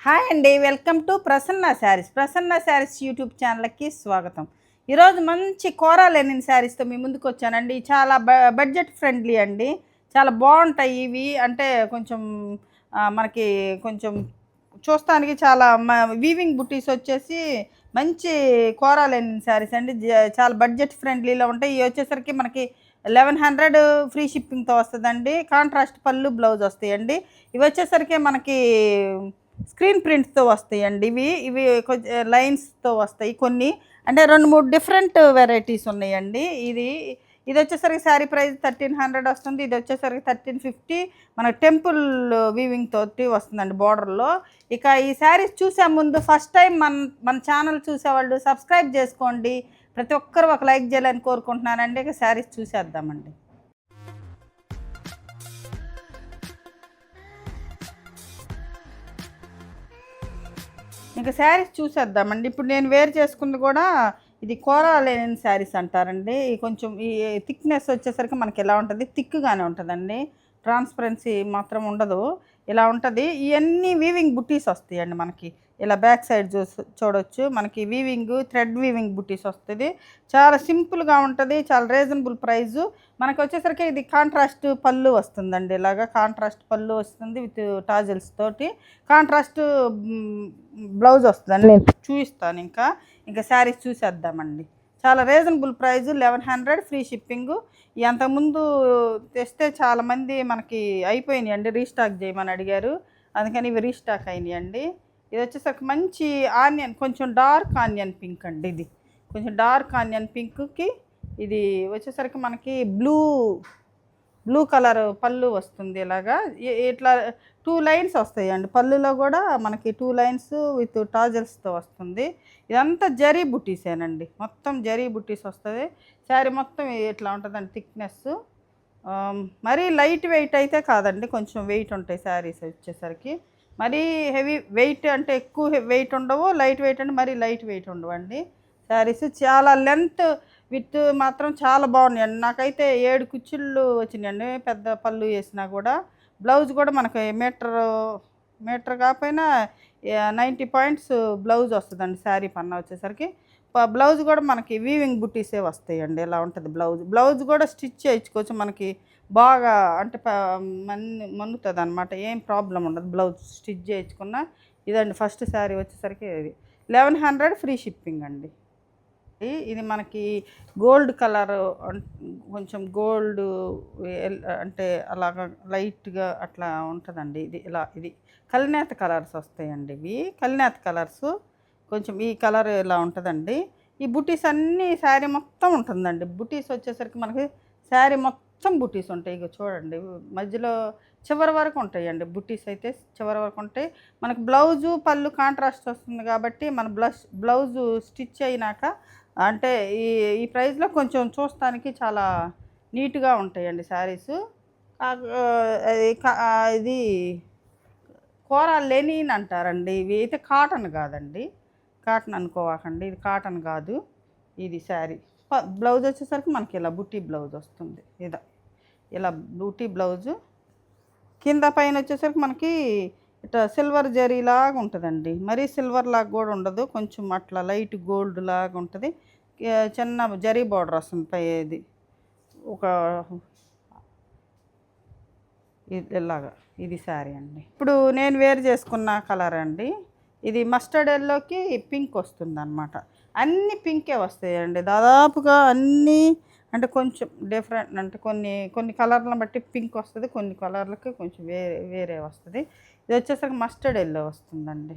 Hi అండి, welcome to Prasanna saris. Prasanna saris YouTube ఛానల్కి స్వాగతం. ఈరోజు మంచి కోరా లెనిన్ శారీస్తో మీ ముందుకు వచ్చానండి. చాలా బడ్జెట్ ఫ్రెండ్లీ అండి, చాలా బాగుంటాయి ఇవి. అంటే కొంచెం మనకి కొంచెం చూస్తానికి చాలా వీవింగ్ బుటీస్ వచ్చేసి మంచి కోరా లెనిన్ శారీస్ అండి. చాలా బడ్జెట్ ఫ్రెండ్లీలో ఉంటాయి. ఇవి వచ్చేసరికి మనకి 1100 ఫ్రీ షిప్పింగ్తో వస్తుందండి. కాంట్రాస్ట్ పళ్ళు బ్లౌజ్ వస్తాయండి. ఇవి వచ్చేసరికి మనకి స్క్రీన్ ప్రింట్స్తో వస్తాయండి. ఇవి కొంచెం లైన్స్తో వస్తాయి కొన్ని. అంటే 2-3 డిఫరెంట్ వెరైటీస్ ఉన్నాయండి. ఇది వచ్చేసరికి శారీ ప్రైస్ 1300 వస్తుంది. ఇది వచ్చేసరికి 1350 మన టెంపుల్ వీవింగ్ తోటి వస్తుందండి బార్డర్లో. ఇక ఈ శారీస్ చూసే ముందు ఫస్ట్ టైం మన ఛానల్ చూసేవాళ్ళు సబ్స్క్రైబ్ చేసుకోండి. ప్రతి ఒక్కరు ఒక లైక్ చేయాలని కోరుకుంటున్నానండి. ఇక శారీస్ చూసేద్దామండి. ఇంకా శారీస్ చూసేద్దామండి. ఇప్పుడు నేను వేర్ చేసుకుంది కూడా ఇది కోరా లెనిన్ శారీస్ అంటారండి. కొంచెం ఈ థిక్నెస్ వచ్చేసరికి మనకి ఎలా ఉంటుంది, థిక్గానే ఉంటుందండి. ట్రాన్స్పరెన్సీ మాత్రం ఉండదు, ఇలా ఉంటుంది. ఇవన్నీ వీవింగ్ బుటీస్ వస్తాయండి మనకి. ఇలా బ్యాక్ సైడ్ చూడొచ్చు, మనకి వీవింగ్ థ్రెడ్ వీవింగ్ బుటీస్ వస్తుంది. చాలా సింపుల్గా ఉంటుంది, చాలా రీజనబుల్ ప్రైజు. మనకి వచ్చేసరికి ఇది కాంట్రాస్ట్ పళ్ళు వస్తుందండి. ఇలాగా కాంట్రాస్ట్ పళ్ళు వస్తుంది విత్ టాజిల్స్ తోటి. కాంట్రాస్ట్ బ్లౌజ్ వస్తుందండి. నేను చూపిస్తాను. ఇంకా శారీస్ చూసేద్దామండి. చాలా రీజనబుల్ ప్రైజు, 1100 ఫ్రీ షిప్పింగు. అంతకుముందు తెస్తే చాలామంది మనకి అయిపోయినాయి అండి, రీస్టాక్ చేయమని అడిగారు. అందుకని ఇవి రీస్టాక్ అయినాయండి. ఇది వచ్చేసరికి మంచి ఆనియన్, కొంచెం డార్క్ ఆనియన్ పింక్ అండి. ఇది కొంచెం డార్క్ ఆనియన్ పింక్కి ఇది వచ్చేసరికి మనకి బ్లూ కలర్ పళ్ళు వస్తుంది. ఇలాగా ఇట్లా 2 లైన్స్ వస్తాయండి పళ్ళులో కూడా మనకి. 2 లైన్స్ విత్ టాజల్స్తో వస్తుంది. ఇదంతా జరీ బుటీసేనండి, మొత్తం జరీ బుటీస్ వస్తుంది. శారీ మొత్తం ఇట్లా ఉంటుందండి థిక్నెస్. మరీ లైట్ వెయిట్ అయితే కాదండి, కొంచెం వెయిట్ ఉంటాయి శారీస్ వచ్చేసరికి. మరీ హెవీ వెయిట్ అంటే ఎక్కువ వెయిట్ ఉండవు, లైట్ వెయిట్ అంటే మరీ లైట్ వెయిట్ ఉండవండి శారీస్. చాలా లెంత్ విత్ మాత్రం చాలా బాగున్నాయండి. నాకైతే 7 కుచ్చిళ్ళు వచ్చినాయండి పెద్ద పళ్ళు వేసినా కూడా. బ్లౌజ్ కూడా మనకి మీటర్ కాకపోయినా 90 పాయింట్స్ బ్లౌజ్ వస్తుందండి శారీ పన్న వచ్చేసరికి. బ్లౌజ్ కూడా మనకి వీవింగ్ బుటీసే వస్తాయండి. ఇలా ఉంటుంది బ్లౌజ్ కూడా స్టిచ్ చేయించుకోవచ్చు మనకి. బాగా అంటే మన్నుతుంది అనమాట, ఏం ప్రాబ్లం ఉండదు బ్లౌజ్ స్టిచ్ చేయించుకున్నా. ఇదండి ఫస్ట్ శారీ వచ్చేసరికి ఇది 1100 ఫ్రీ షిప్పింగ్ అండి. ఇది మనకి గోల్డ్ కలర్, కొంచెం గోల్డ్ అంటే అలాగా లైట్గా అట్లా ఉంటుందండి. ఇది కలినేత కలర్స్ వస్తాయండి. ఇవి కలినేత కలర్స్, కొంచెం ఈ కలర్ ఇలా ఉంటుందండి. ఈ బుటీస్ అన్నీ శారీ మొత్తం ఉంటుందండి. బుటీస్ వచ్చేసరికి మనకి శారీ మొత్తం బుటీస్ ఉంటాయి. ఇక చూడండి, మధ్యలో చివరి వరకు ఉంటాయండి బుటీస్ అయితే, చివరి వరకు ఉంటాయి. మనకి బ్లౌజు పళ్ళు కాంట్రాస్ట్ వస్తుంది కాబట్టి మన బ్లౌజు స్టిచ్ అయినాక అంటే ఈ ప్రైస్లో కొంచెం చూస్తానికి చాలా నీట్గా ఉంటాయండి శారీస్. ఇది కోరా లెనిన్ అంటారండి. ఇవి అయితే కాటన్ కాదండి, కాటన్ అనుకోవాకండి, ఇది కాటన్ కాదు. ఇది శారీ బ్లౌజ్ వచ్చేసరికి మనకి ఇలా బుటీ బ్లౌజ్ వస్తుంది. ఇలా బుటీ బ్లౌజు కింద పైన వచ్చేసరికి మనకి ఇట్లా సిల్వర్ జరీ లాగా ఉంటుందండి. మరీ సిల్వర్ లాగా కూడా ఉండదు, కొంచెం అట్లా లైట్ గోల్డ్ లాగా ఉంటుంది. చిన్న జరీ బార్డర్ వస్తుంది పై. ఒక ఇలాగా ఇది శారీ అండి. ఇప్పుడు నేను వేరు చేసుకున్న కలర్ అండి. ఇది మస్టర్డ్ ఎల్లోకి పింక్ వస్తుంది అనమాట. అన్నీ పింకే వస్తాయండి దాదాపుగా అన్నీ. అంటే కొంచెం డిఫరెంట్, అంటే కొన్ని కలర్లను బట్టి పింక్ వస్తుంది, కొన్ని కలర్లకి కొంచెం వేరే వస్తుంది. ఇది వచ్చేసరికి మస్టర్డ్ ఎల్లో వస్తుందండి.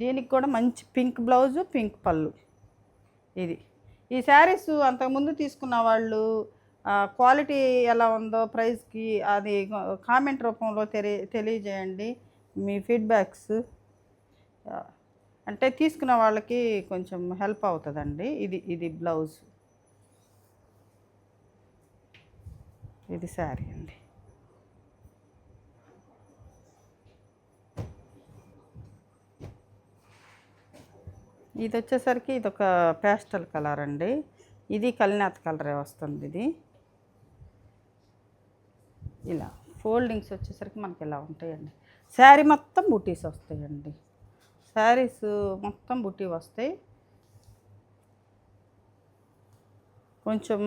దీనికి కూడా మంచి పింక్ బ్లౌజు, పింక్ పళ్ళు. ఈ శారీస్ అంతకుముందు తీసుకున్న వాళ్ళు క్వాలిటీ ఎలా ఉందో ప్రైస్కి అది కామెంట్ రూపంలో తెలియజేయండి మీ ఫీడ్బ్యాక్స్. అంటే తీసుకున్న వాళ్ళకి కొంచెం హెల్ప్ అవుతుందండి. ఇది బ్లౌజ్, ఇది శారీ అండి. ఇది వచ్చేసరికి ఇది ఒక పేస్టల్ కలర్ అండి. ఇది కలినేత కలరే వస్తుంది. ఇలా ఫోల్డింగ్స్ వచ్చేసరికి మనకి ఇలా ఉంటాయండి. శారీ మొత్తం బూటీస్ వస్తాయండి. శారీస్ మొత్తం బుట్టి వస్తాయి. కొంచెం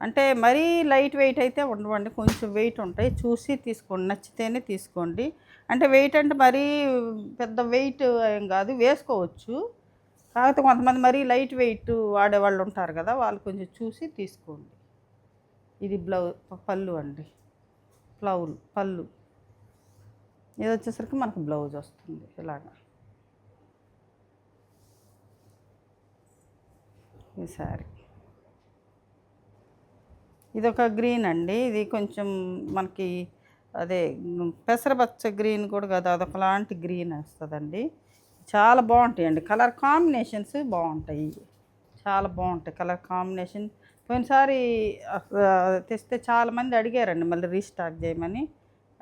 అంటే మరీ లైట్ వెయిట్ అయితే ఉండవండి, కొంచెం వెయిట్ ఉంటాయి. చూసి తీసుకోండి, నచ్చితేనే తీసుకోండి. అంటే వెయిట్ అంటే మరీ పెద్ద వెయిట్ ఏం కాదు, వేసుకోవచ్చు. కాకపోతే కొంతమంది మరీ లైట్ వెయిట్ వాడేవాళ్ళు ఉంటారు కదా, వాళ్ళు కొంచెం చూసి తీసుకోండి. ఇది పళ్ళు అండి, పళ్ళు. ఇది వచ్చేసరికి మనకు బ్లౌజ్ వస్తుంది ఇలాగా. ఈ శారీ ఇదొక గ్రీన్ అండి, ఇది కొంచెం మనకి అదే పెసరపచ్చ గ్రీన్ కూడా కదా, అదొకలాంటి గ్రీన్ వస్తుందండి. చాలా బాగుంటాయండి, కలర్ కాంబినేషన్స్ బాగుంటాయి, చాలా బాగుంటాయి కలర్ కాంబినేషన్. పోయినసారి తెస్తే చాలామంది అడిగారండి, మళ్ళీ రీస్టాక్ చేయమని.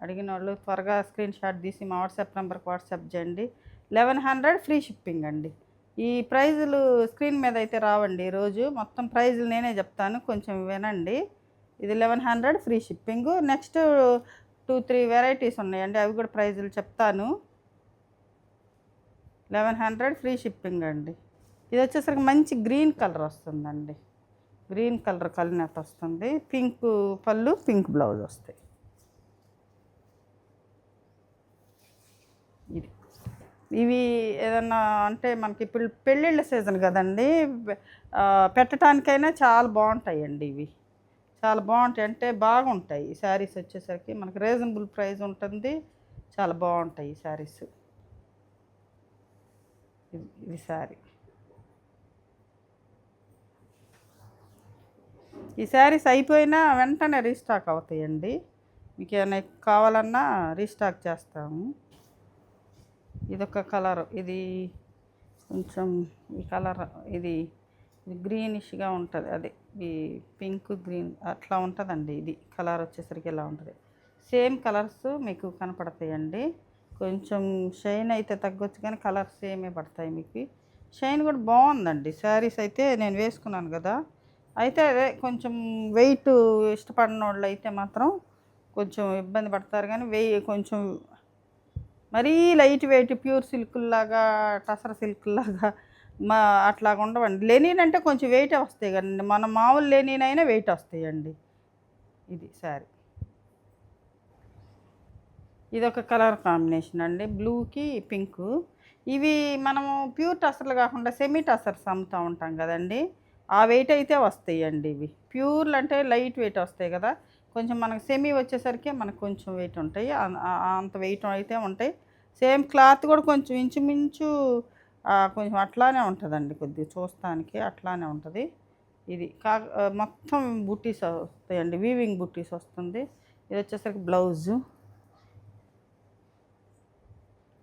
అడిగిన వాళ్ళు త్వరగా స్క్రీన్ షాట్ తీసి మా వాట్సాప్ నెంబర్కి వాట్సాప్ చేయండి. 1100 ఫ్రీ షిప్పింగ్ అండి. ఈ ప్రైజులు స్క్రీన్ మీద అయితే రావండి, ఈరోజు మొత్తం ప్రైజులు నేనే చెప్తాను, కొంచెం వినండి. ఇది 1100 ఫ్రీ షిప్పింగ్. నెక్స్ట్ 2-3 వెరైటీస్ ఉన్నాయండి, అవి కూడా ప్రైజులు చెప్తాను. 1100 ఫ్రీ షిప్పింగ్ అండి. ఇది వచ్చేసరికి మంచి గ్రీన్ కలర్ వస్తుందండి, గ్రీన్ కలర్ కలినేత వస్తుంది. పింక్ పళ్ళు, పింక్ బ్లౌజ్ వస్తాయి. ఇది ఇవి ఏదన్నా అంటే మనకి ఇప్పుడు పెళ్ళిళ్ళ సీజన్ కదండి, పెట్టడానికైనా చాలా బాగుంటాయండి. ఇవి చాలా బాగుంటాయి, అంటే బాగుంటాయి. ఈ శారీస్ వచ్చేసరికి మనకి రీజనబుల్ ప్రైస్ ఉంటుంది, చాలా బాగుంటాయి ఈ శారీస్. ఇది శారీ. ఈ శారీస్ అయిపోయినా వెంటనే రీస్టాక్ అవుతాయండి, మీకు ఏమైనా కావాలన్నా రీస్టాక్ చేస్తాము. ఇదొక కలర్, ఇది కొంచెం ఈ కలర్ ఇది గ్రీనిష్గా ఉంటుంది, అదే ఈ పింక్ గ్రీన్ అట్లా ఉంటుందండి. ఇది కలర్ వచ్చేసరికి ఇలా ఉంటుంది. సేమ్ కలర్స్ మీకు కనపడతాయండి, కొంచెం షైన్ అయితే తగ్గొచ్చు కానీ కలర్ సేమే పడతాయి మీకు. షైన్ కూడా బాగుందండి. శారీస్ అయితే నేను వేసుకున్నాను కదా, అయితే అదే కొంచెం వెయిట్ ఇష్టపడిన వాళ్ళు అయితే మాత్రం కొంచెం ఇబ్బంది పడతారు, కానీ కొంచెం మరీ లైట్ వెయిట్ ప్యూర్ సిల్క్లాగా టసర్ సిల్క్లాగా అట్లాగా ఉండవండి. లెనిన్ అంటే కొంచెం వెయిటే వస్తాయి కదండి, మన మామూలు లెనిన్ అయినా వెయిట్ వస్తాయండి. ఇది శారీ. ఇదొక కలర్ కాంబినేషన్ అండి, బ్లూకి పింక్. ఇవి మనము ప్యూర్ టసర్లు కాకుండా సెమీ టసర్స్ అమ్ముతూ ఉంటాం కదండి, ఆ వెయిట్ అయితే వస్తాయండి. ఇవి ప్యూర్లు అంటే లైట్ వెయిట్ వస్తాయి కదా, కొంచెం మనకు సెమీ వచ్చేసరికి మనకు కొంచెం వెయిట్ ఉంటాయి, అంత వెయిట్ అయితే ఉంటాయి. సేమ్ క్లాత్ కూడా కొంచెం ఇంచుమించు కొంచెం అట్లానే ఉంటుందండి, కొద్దిగా చూస్తానికి అట్లానే ఉంటుంది. ఇది మొత్తం బుట్టీస్ వస్తాయండి, వీవింగ్ బుట్టీస్ వస్తుంది. ఇది వచ్చేసరికి బ్లౌజు,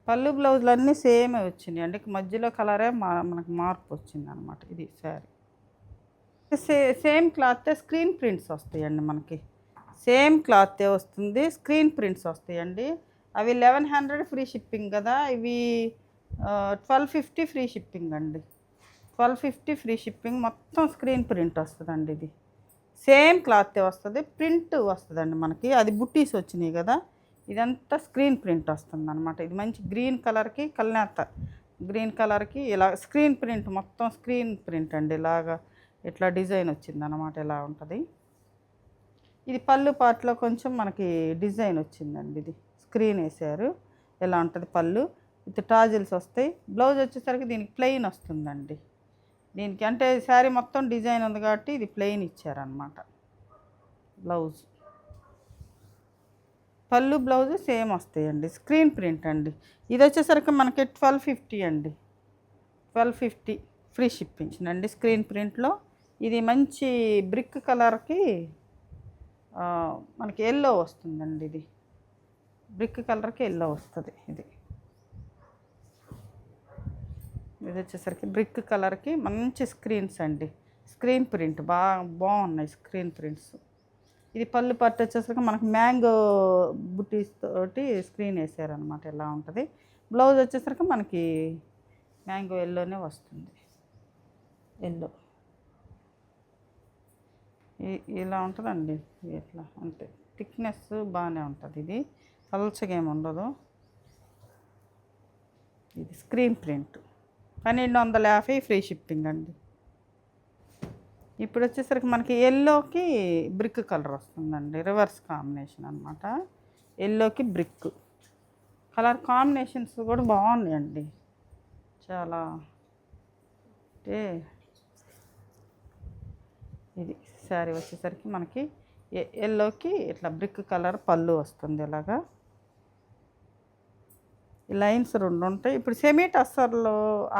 పళ్ళు బ్లౌజులు అన్నీ సేమే వచ్చినాయి అండి, మధ్యలో కలరే మనకు మార్పు వచ్చింది అనమాట. ఇది sari same cloth, screen prints వస్తాయండి మనకి, సేమ్ క్లాతే వస్తుంది, స్క్రీన్ ప్రింట్స్ వస్తాయండి. అవి 1100 ఫ్రీ షిప్పింగ్ కదా, ఇవి 1250 ఫ్రీ షిప్పింగ్ అండి. 1250 ఫ్రీ షిప్పింగ్, మొత్తం స్క్రీన్ ప్రింట్ వస్తుందండి. ఇది సేమ్ క్లాతే వస్తుంది, ప్రింట్ వస్తుందండి మనకి. అది బుట్టీస్ వచ్చినాయి కదా, ఇదంతా స్క్రీన్ ప్రింట్ వస్తుంది అనమాట. ఇది మంచి గ్రీన్ కలర్కి కల్నేత గ్రీన్ కలర్కి ఇలా స్క్రీన్ ప్రింట్, మొత్తం స్క్రీన్ ప్రింట్ అండి. ఇలాగా ఇట్లా డిజైన్ వచ్చింది అనమాట, ఇలా ఉంటుంది. ఇది పళ్ళు పాటలో కొంచెం మనకి డిజైన్ వచ్చిందండి, ఇది స్క్రీన్ వేసారు, ఇలా ఉంటుంది పళ్ళు. ఇది టాజిల్స్ వస్తాయి. బ్లౌజ్ వచ్చేసరికి దీనికి ప్లెయిన్ వస్తుందండి. దీనికి అంటే శారీ మొత్తం డిజైన్ ఉంది కాబట్టి ఇది ప్లెయిన్ ఇచ్చారనమాట బ్లౌజ్. పళ్ళు బ్లౌజ్ సేమ్ వస్తాయండి, స్క్రీన్ ప్రింట్ అండి. ఇది వచ్చేసరికి మనకి 1250 అండి, 1250 ఫ్రీ షిప్పింగ్ అండి స్క్రీన్ ప్రింట్లో. ఇది మంచి బ్రిక్ కలర్కి మనకి ఎల్లో వస్తుందండి, ఇది బ్రిక్ కలర్కి ఎల్లో వస్తుంది. ఇది వచ్చేసరికి బ్రిక్ కలర్కి మంచి స్క్రీన్స్ అండి, స్క్రీన్ ప్రింట్ బాగున్నాయి స్క్రీన్ ప్రింట్స్. ఇది పళ్ళు పట్టు వచ్చేసరికి మనకి మ్యాంగో బుట్టీస్ తోటి స్క్రీన్ వేసారనమాట, ఇలా ఉంటుంది. బ్లౌజ్ వచ్చేసరికి మనకి మ్యాంగో ఎల్లోనే వస్తుంది, ఎల్లో ఇలా ఉంటుందండి. ఇట్లా అంతే, థిక్నెస్ బాగానే ఉంటుంది, ఇది పల్చగా ఏమి ఉండదు. ఇది స్క్రీన్ ప్రింట్ 1250 ఫ్రీ షిప్పింగ్ అండి. ఇప్పుడు వచ్చేసరికి మనకి ఎల్లోకి బ్రిక్ కలర్ వస్తుందండి, రివర్స్ కాంబినేషన్ అనమాట. ఎల్లోకి బ్రిక్ కలర్ కాంబినేషన్స్ కూడా బాగున్నాయండి చాలా. అంటే ఇది శారీ వచ్చేసరికి మనకి ఎల్లోకి ఇట్లా బ్రిక్ కలర్ పళ్ళు వస్తుంది. ఇలాగా ఈ లైన్స్ 2 ఉంటాయి. ఇప్పుడు సెమీ టస్సర్లో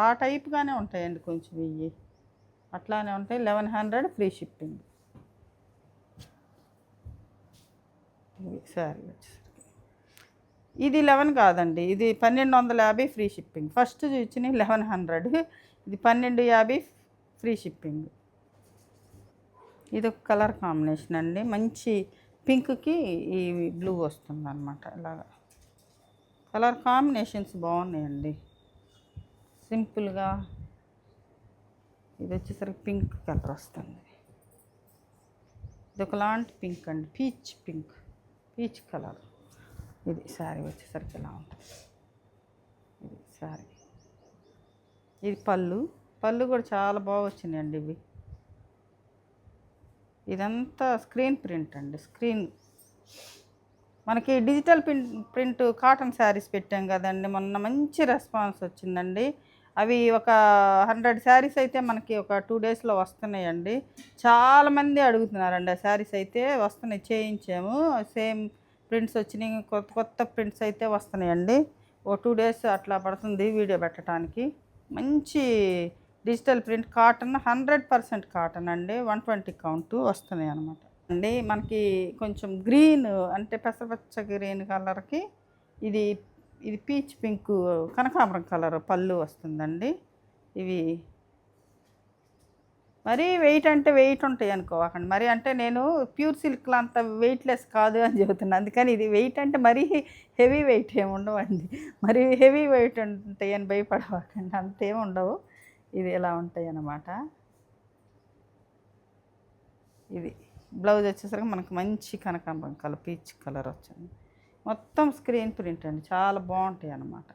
ఆ టైప్గానే ఉంటాయండి, కొంచెం ఇవి అట్లానే ఉంటాయి. 1100 ఫ్రీ షిప్పింగ్. శారీ వచ్చేసరికి ఇది 11 కాదండి, ఇది 1250 ఫ్రీ షిప్పింగ్. ఫస్ట్ చూసిన 1100, ఇది 1250 ఫ్రీ షిప్పింగ్. ఇది ఒక కలర్ కాంబినేషన్ అండి, మంచి పింక్కి ఈ బ్లూ వస్తుంది అనమాట. ఇలాగా కలర్ కాంబినేషన్స్ బాగున్నాయండి, సింపుల్గా. ఇది వచ్చేసరికి పింక్ కలర్ వస్తుంది. ఇది ఒకలాంటి పింక్ అండి, పీచ్ కలర్. ఇది శారీ వచ్చేసరికి ఎలా ఉంటుంది. ఇది శారీ, ఇది పళ్ళు కూడా చాలా బాగా వచ్చినాయండి ఇవి. ఇదంతా స్క్రీన్ ప్రింట్ అండి, మనకి డిజిటల్ ప్రింట్ కాటన్ శారీస్ పెట్టాం కదండి మొన్న, మంచి రెస్పాన్స్ వచ్చిందండి. అవి ఒక 100 శారీస్ అయితే మనకి ఒక 2 డేస్లో వస్తున్నాయండి. చాలామంది అడుగుతున్నారండి, ఆ శారీస్ అయితే వస్తున్నాయి, చేయించాము. సేమ్ ప్రింట్స్ వచ్చినాయి, కొత్త ప్రింట్స్ అయితే వస్తున్నాయండి. ఓ 2 డేస్ అట్లా పడుతుంది వీడియో పెట్టడానికి. మంచి డిజిటల్ ప్రింట్ కాటన్, 100% కాటన్ అండి, 120 కౌంట్ వస్తున్నాయి అనమాట అండి. మనకి కొంచెం గ్రీన్ అంటే పెసరపచ్చ గ్రీన్ కలర్కి ఇది పీచ్ పింక్ కనకాంబరం కలర్ పళ్ళు వస్తుందండి. ఇవి మరీ వెయిట్ అంటే వెయిట్ ఉంటాయి అనుకోకండి, మరి అంటే నేను ప్యూర్ సిల్క్లో అంత వెయిట్లెస్ కాదు అని చెబుతున్నాను. అందుకని ఇది వెయిట్ అంటే మరీ హెవీ వెయిట్ ఏమి ఉండవండి, మరి హెవీ వెయిట్ ఉంటాయి అని భయపడవకండి, అంతేమి ఉండవు. ఇది ఎలా ఉంటాయి అన్నమాట. ఇది బ్లౌజ్ వచ్చేసరికి మనకు మంచి కనకాంబరం కలర్, పీచ్ కలర్ వచ్చింది. మొత్తం స్క్రీన్ ప్రింట్ అండి, చాలా బాగుంటాయి అన్నమాట.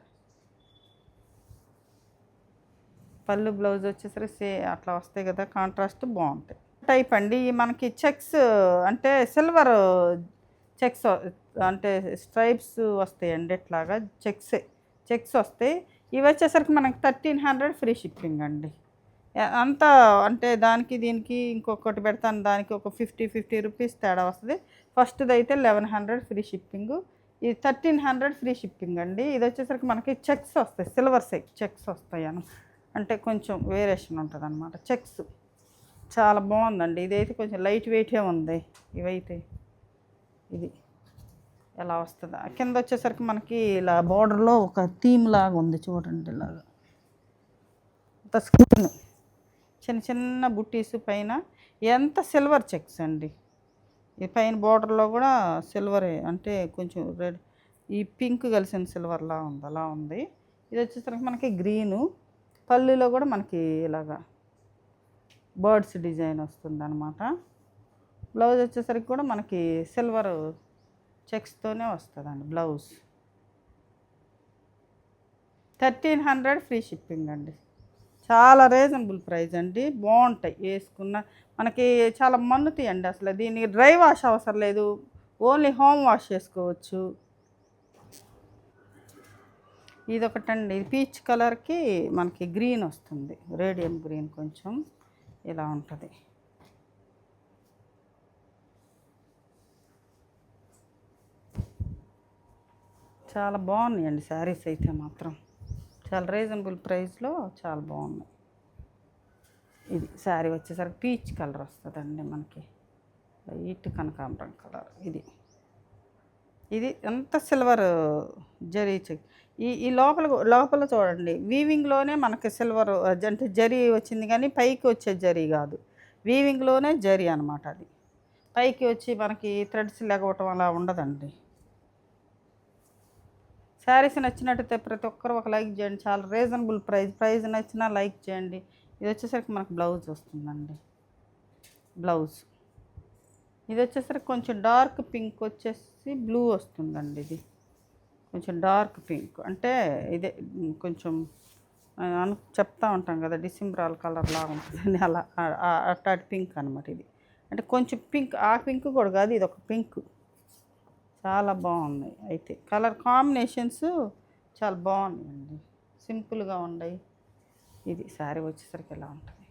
పళ్ళు బ్లౌజ్ వచ్చేసరికి అట్లా వస్తాయి కదా, కాంట్రాస్ట్ బాగుంటాయి టైప్ అండి. మనకి చెక్స్ అంటే సిల్వర్ చెక్స్ అంటే స్ట్రైప్స్ వస్తాయండి, ఇట్లాగా చెక్స్ వస్తాయి. ఇవి వచ్చేసరికి మనకి 1300 ఫ్రీ షిప్పింగ్ అండి. అంతా అంటే దానికి దీనికి ఇంకొకటి పెడతాను, దానికి ఒక 50 రూపీస్ తేడా వస్తుంది. ఫస్ట్ది అయితే 1100 ఫ్రీ షిప్పింగ్, ఇది 1300 ఫ్రీ షిప్పింగ్ అండి. ఇది వచ్చేసరికి మనకి చెక్స్ వస్తాయి, సిల్వర్ చెక్స్ వస్తాయి అంటే కొంచెం వేరియేషన్ ఉంటుంది అనమాట. చెక్స్ చాలా బాగుందండి. ఇదైతే కొంచెం లైట్ వెయిటే ఉంది. ఇవైతే ఇది ఎలా వస్తుంది, కింద వచ్చేసరికి మనకి ఇలా బార్డర్లో ఒక థీమ్ లాగా ఉంది చూడండి. ఇలాగా అంత స్క్రీన్ చిన్న బుట్టీస్ పైన ఎంత సిల్వర్ చెక్స్ అండి. ఈ పైన బార్డర్లో కూడా సిల్వరే, అంటే కొంచెం రెడ్ ఈ పింక్ కలిసిన సిల్వర్లా ఉంది, అలా ఉంది. ఇది వచ్చేసరికి మనకి గ్రీను, పళ్ళులో కూడా మనకి ఇలాగా బర్డ్స్ డిజైన్ వస్తుంది అనమాట. బ్లౌజ్ వచ్చేసరికి కూడా మనకి సిల్వర్ చెక్స్తోనే వస్తుందండి బ్లౌజ్. 1300 ఫ్రీ షిప్పింగ్ అండి, చాలా రీజనబుల్ ప్రైస్ అండి. బాగుంటాయి వేసుకున్న, మనకి చాలా మన్నుతాయి అండి. అసలు దీనికి డ్రై వాష్ అవసరం లేదు, ఓన్లీ హోమ్ వాష్ చేసుకోవచ్చు. ఇది ఒకటండి, పీచ్ కలర్కి మనకి గ్రీన్ వస్తుంది, రేడియం గ్రీన్ కొంచెం ఇలా ఉంటుంది. చాలా బాగున్నాయండి శారీస్ అయితే మాత్రం, చాలా రీజనబుల్ ప్రైస్లో చాలా బాగున్నాయి. ఇది శారీ వచ్చేసరికి పీచ్ కలర్ వస్తుందండి, మనకి లైట్ కనకాంబరం కలర్. ఇది ఎంత సిల్వర్ జరీ చెక్. ఈ లోపల చూడండి, వీవింగ్లోనే మనకి సిల్వర్ అంటే జరీ వచ్చింది, కానీ పైకి వచ్చే జరీ కాదు, వీవింగ్లోనే జరీ అనమాట. అది పైకి వచ్చి మనకి థ్రెడ్స్ లేకపోవటం అలా ఉండదండి. శారీస్ నచ్చినట్టయితే ప్రతి ఒక్కరు ఒక లైక్ చేయండి, చాలా రీజనబుల్ ప్రైస్ నచ్చినా లైక్ చేయండి. ఇది వచ్చేసరికి మనకు బ్లౌజ్ వస్తుందండి, ఇది వచ్చేసరికి కొంచెం డార్క్ పింక్ వచ్చేసి బ్లూ వస్తుందండి. ఇది కొంచెం డార్క్ పింక్ అంటే ఇదే కొంచెం చెప్తా ఉంటాం కదా డిసెంబరాల్ కలర్ లాగా ఉంటుందని అలా అట్లాంటి పింక్ అనమాట ఇది. అంటే కొంచెం పింక్, ఆ పింక్ కూడా కాదు, ఇది ఒక పింక్. చాలా బాగున్నాయి. అయితే కలర్ కాంబినేషన్స్ చాలా బాగున్నాయండి, సింపుల్గా ఉన్నాయి. ఇది శారీ వచ్చేసరికి ఎలా ఉంటుంది,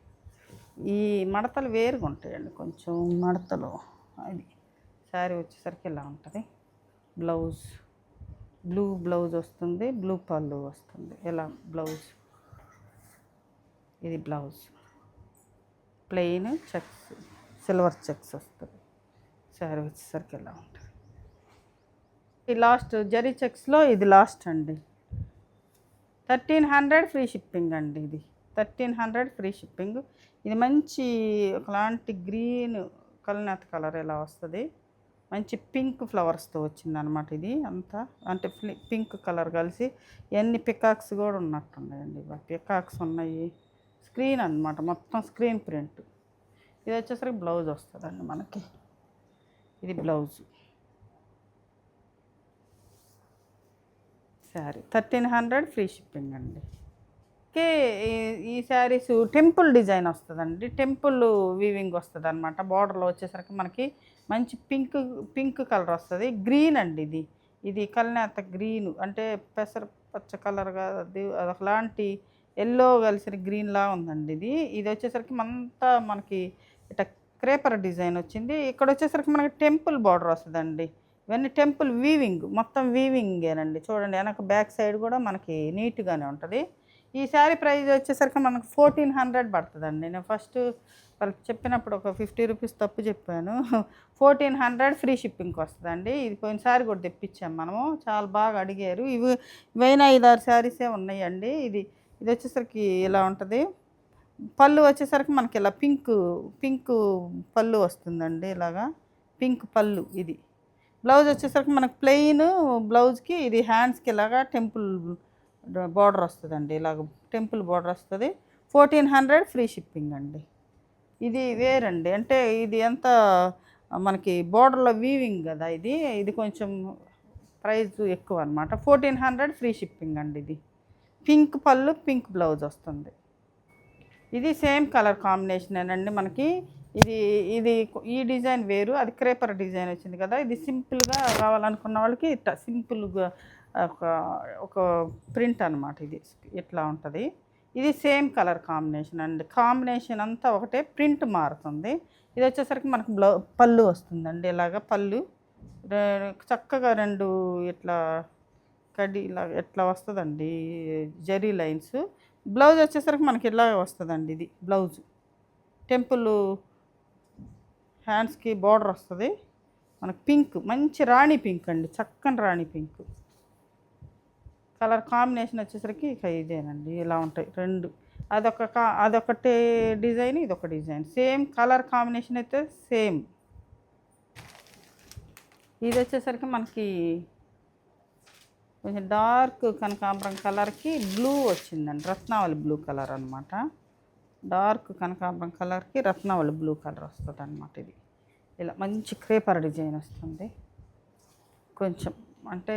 ఈ మడతలు వేరుగా ఉంటాయండి, కొంచెం మడతలు. అది శారీ వచ్చేసరికి ఎలా ఉంటుంది. బ్లౌజ్ బ్లూ బ్లౌజ్ వస్తుంది, బ్లూ పళ్ళు వస్తుంది. ఎలా బ్లౌజ్, ఇది blouse plain checks, silver checks వస్తుంది. శారీ వచ్చేసరికి ఎలా ఉంటుంది. ఈ లాస్ట్ జరీ చెక్స్లో ఇది లాస్ట్ అండి. 1300 ఫ్రీ షిప్పింగ్ అండి. ఇది 1300 ఫ్రీ షిప్పింగ్. ఇది మంచి ఒకలాంటి గ్రీన్ కల్నేత కలర్ ఇలా వస్తుంది. మంచి పింక్ ఫ్లవర్స్తో వచ్చిందనమాట ఇది అంతా. అంటే పింక్ కలర్ కలిసి ఎన్ని పికాక్స్ కూడా ఉన్నట్టున్నాయండి. పికాక్స్ ఉన్నాయి. స్క్రీన్ అనమాట, మొత్తం స్క్రీన్ ప్రింట్. ఇది వచ్చేసరికి బ్లౌజ్ వస్తుందండి మనకి. ఇది బ్లౌజ్. శారీ 1300 ఫ్రీ షిప్పింగ్ అండి. ఓకే, ఈ శారీస్ టెంపుల్ డిజైన్ వస్తుందండి. టెంపుల్ వీవింగ్ వస్తుంది అనమాట. బార్డర్లో వచ్చేసరికి మనకి మంచి పింక్ కలర్ వస్తుంది. గ్రీన్ అండి ఇది. ఇది కల్నేత గ్రీన్, అంటే పెసర పచ్చ కలర్గా అది ఒకలాంటి ఎల్లో కలిసిన గ్రీన్లా ఉందండి ఇది. ఇది వచ్చేసరికి అంతా మనకి ఇట్లా క్రేపర్ డిజైన్ వచ్చింది. ఇక్కడ వచ్చేసరికి మనకి టెంపుల్ బార్డర్ వస్తుందండి. ఇవన్నీ టెంపుల్ వీవింగ్, మొత్తం వీవింగేనండి. చూడండి వెనక బ్యాక్ సైడ్ కూడా మనకి నీట్గానే ఉంటుంది. ఈ శారీ ప్రైస్ వచ్చేసరికి మనకు 1400 పడుతుందండి. నేను ఫస్ట్ వాళ్ళకి చెప్పినప్పుడు ఒక 50 రూపీస్ తప్పు చెప్పాను. 1400 ఫ్రీ షిప్పింగ్కి వస్తుందండి. ఇది పోయినసారి కూడా తెప్పించాము మనము, చాలా బాగా అడిగారు. ఇవైనా 5-6 శారీసే ఉన్నాయండి. ఇది వచ్చేసరికి ఇలా ఉంటుంది. పళ్ళు వచ్చేసరికి మనకి ఇలా పింక్ పళ్ళు వస్తుందండి, ఇలాగా పింక్ పళ్ళు. ఇది బ్లౌజ్ వచ్చేసరికి మనకు ప్లెయిన్ బ్లౌజ్కి ఇది హ్యాండ్స్కి ఇలాగా టెంపుల్ బార్డర్ వస్తుందండి. ఇలాగ టెంపుల్ బార్డర్ వస్తుంది. 1400 ఫ్రీ షిప్పింగ్ అండి. ఇది వేరండి, అంటే ఇది ఎంత మనకి బార్డర్లో వీవింగ్ కదా ఇది కొంచెం ప్రైస్ ఎక్కువ అనమాట. 1400 ఫ్రీ షిప్పింగ్ అండి. ఇది పింక్ పళ్ళు, పింక్ బ్లౌజ్ వస్తుంది. ఇది సేమ్ కలర్ కాంబినేషనేనండి మనకి. ఇది ఈ డిజైన్ వేరు, అది క్రేపర్ డిజైన్ వచ్చింది కదా. ఇది సింపుల్గా కావాలనుకున్న వాళ్ళకి ఇట్లా సింపుల్గా ఒక ప్రింట్ అనమాట. ఇది ఇట్లా ఉంటుంది. ఇది సేమ్ కలర్ కాంబినేషన్ అండి. కాంబినేషన్ అంతా ఒకటే, ప్రింట్ మారుతుంది. ఇది వచ్చేసరికి మనకు పళ్ళు వస్తుందండి. ఇలాగ పళ్ళు చక్కగా 2 ఇట్లా కడి ఇలా ఎట్లా వస్తుందండి జరీ లైన్స్. బ్లౌజ్ వచ్చేసరికి మనకి ఇలా వస్తుందండి. ఇది బ్లౌజ్ టెంపుల్ హ్యాండ్స్కి బార్డర్ వస్తుంది మనకి. పింక్, మంచి రాణి పింక్ అండి, చక్కని రాణి పింక్. కలర్ కాంబినేషన్ వచ్చేసరికి ఇక ఇదేనండి. ఇలా ఉంటాయి 2. అదొకటి డిజైన్, ఇదొక డిజైన్. సేమ్ కలర్ కాంబినేషన్ అయితే సేమ్. ఇది వచ్చేసరికి మనకి కొంచెం డార్క్ కనకాంబరం కలర్కి బ్లూ వచ్చిందండి, రత్నావళి బ్లూ కలర్ అనమాట. డార్క్ కనకాంబరం కలర్కి రత్నావళి బ్లూ కలర్ వస్తుంది అనమాట. ఇది ఇలా మంచి క్రేపర్ డిజైన్ వస్తుంది. కొంచెం అంటే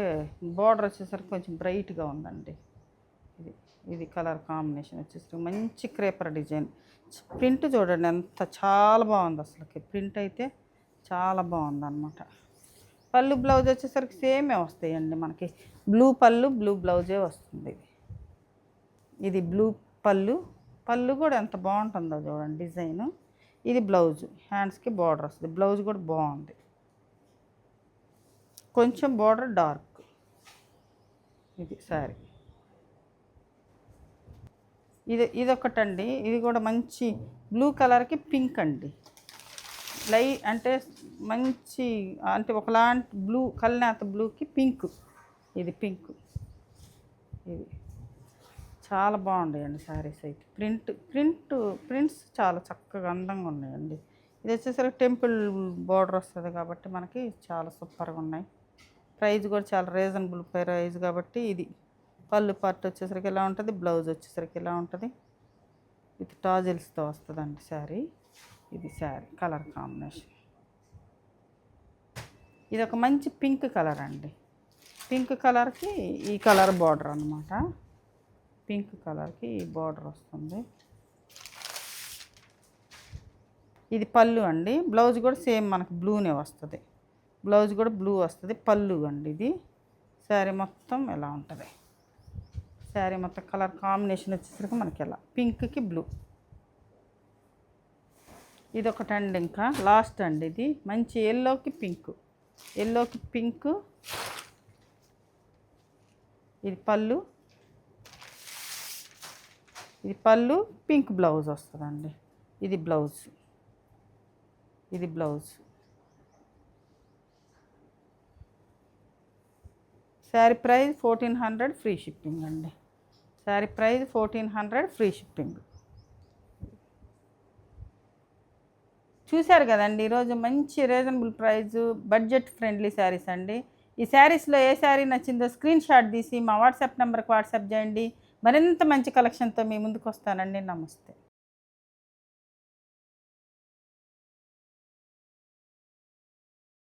బార్డర్ వచ్చేసరికి కొంచెం బ్రైట్గా ఉందండి. ఇది కలర్ కాంబినేషన్ వచ్చేసరికి మంచి క్రేపర్ డిజైన్. ప్రింట్ చూడండి ఎంత చాలా బాగుంది అసలుకి. ప్రింట్ అయితే చాలా బాగుంది అనమాట. పళ్ళు బ్లౌజ్ వచ్చేసరికి సేమే వస్తాయండి మనకి. బ్లూ పళ్ళు, బ్లూ బ్లౌజే వస్తుంది. ఇది బ్లూ పళ్ళు కూడా ఎంత బాగుంటుందో చూడండి డిజైను. ఇది బ్లౌజ్, హ్యాండ్స్కి బార్డర్ వస్తుంది. బ్లౌజ్ కూడా బాగుంది, కొంచెం బార్డర్ డార్క్. ఇది శారీ. ఇదొకటండి. ఇది కూడా మంచి బ్లూ కలర్కి పింక్ అండి. అంటే మంచి, అంటే ఒకలాంటి బ్లూ, కల్నేత బ్లూకి పింక్. ఇది పింక్. ఇది చాలా బాగున్నాయండి శారీస్ అయితే. ప్రింట్స్ చాలా చక్కగా అందంగా ఉన్నాయండి. ఇది వచ్చేసరికి టెంపుల్ బార్డర్ వస్తుంది కాబట్టి మనకి చాలా సూపర్గా ఉన్నాయి. ప్రైస్ కూడా చాలా రీజనబుల్ ప్రైస్ కాబట్టి. ఇది పళ్ళు పార్ట్ వచ్చేసరికి ఇలా ఉంటుంది, బ్లౌజ్ వచ్చేసరికి ఇలా ఉంటుంది. విత్ టాజిల్స్తో వస్తుందండి శారీ. ఇది శారీ కలర్ కాంబినేషన్. ఇది ఒక మంచి పింక్ కలర్ అండి. పింక్ కలర్కి ఈ కలర్ బార్డర్ అనమాట. పింక్ కలర్కి ఈ బార్డర్ వస్తుంది. ఇది పళ్ళు అండి. బ్లౌజ్ కూడా సేమ్ మనకు బ్లూనే వస్తుంది. బ్లౌజ్ కూడా బ్లూ వస్తుంది. పళ్ళు అండి ఇది. శారీ మొత్తం ఎలా ఉంటుంది. శారీ మొత్తం కలర్ కాంబినేషన్ వచ్చేసరికి మనకి ఎలా పింక్కి బ్లూ. ఇది ఒకటండి. ఇంకా లాస్ట్ అండి. ఇది మంచి ఎల్లోకి పింక్. ఎల్లోకి పింక్. ఇది పళ్ళు. ఇది పళ్ళు పింక్ బ్లౌజ్ వస్తుందండి. ఇది బ్లౌజ్. ఇది blouse. Sari price 1400 free shipping అండి. Sari price 1400 free shipping. చూశారు కదండి ఈరోజు మంచి reasonable price budget friendly saris అండి. ఈ శారీస్లో ఏ శారీ నచ్చిందో స్క్రీన్ షాట్ తీసి మా వాట్సాప్ నెంబర్కి వాట్సాప్ చేయండి. మరింత మంచి కలెక్షన్తో మీ ముందుకు వస్తానండి. నమస్తే.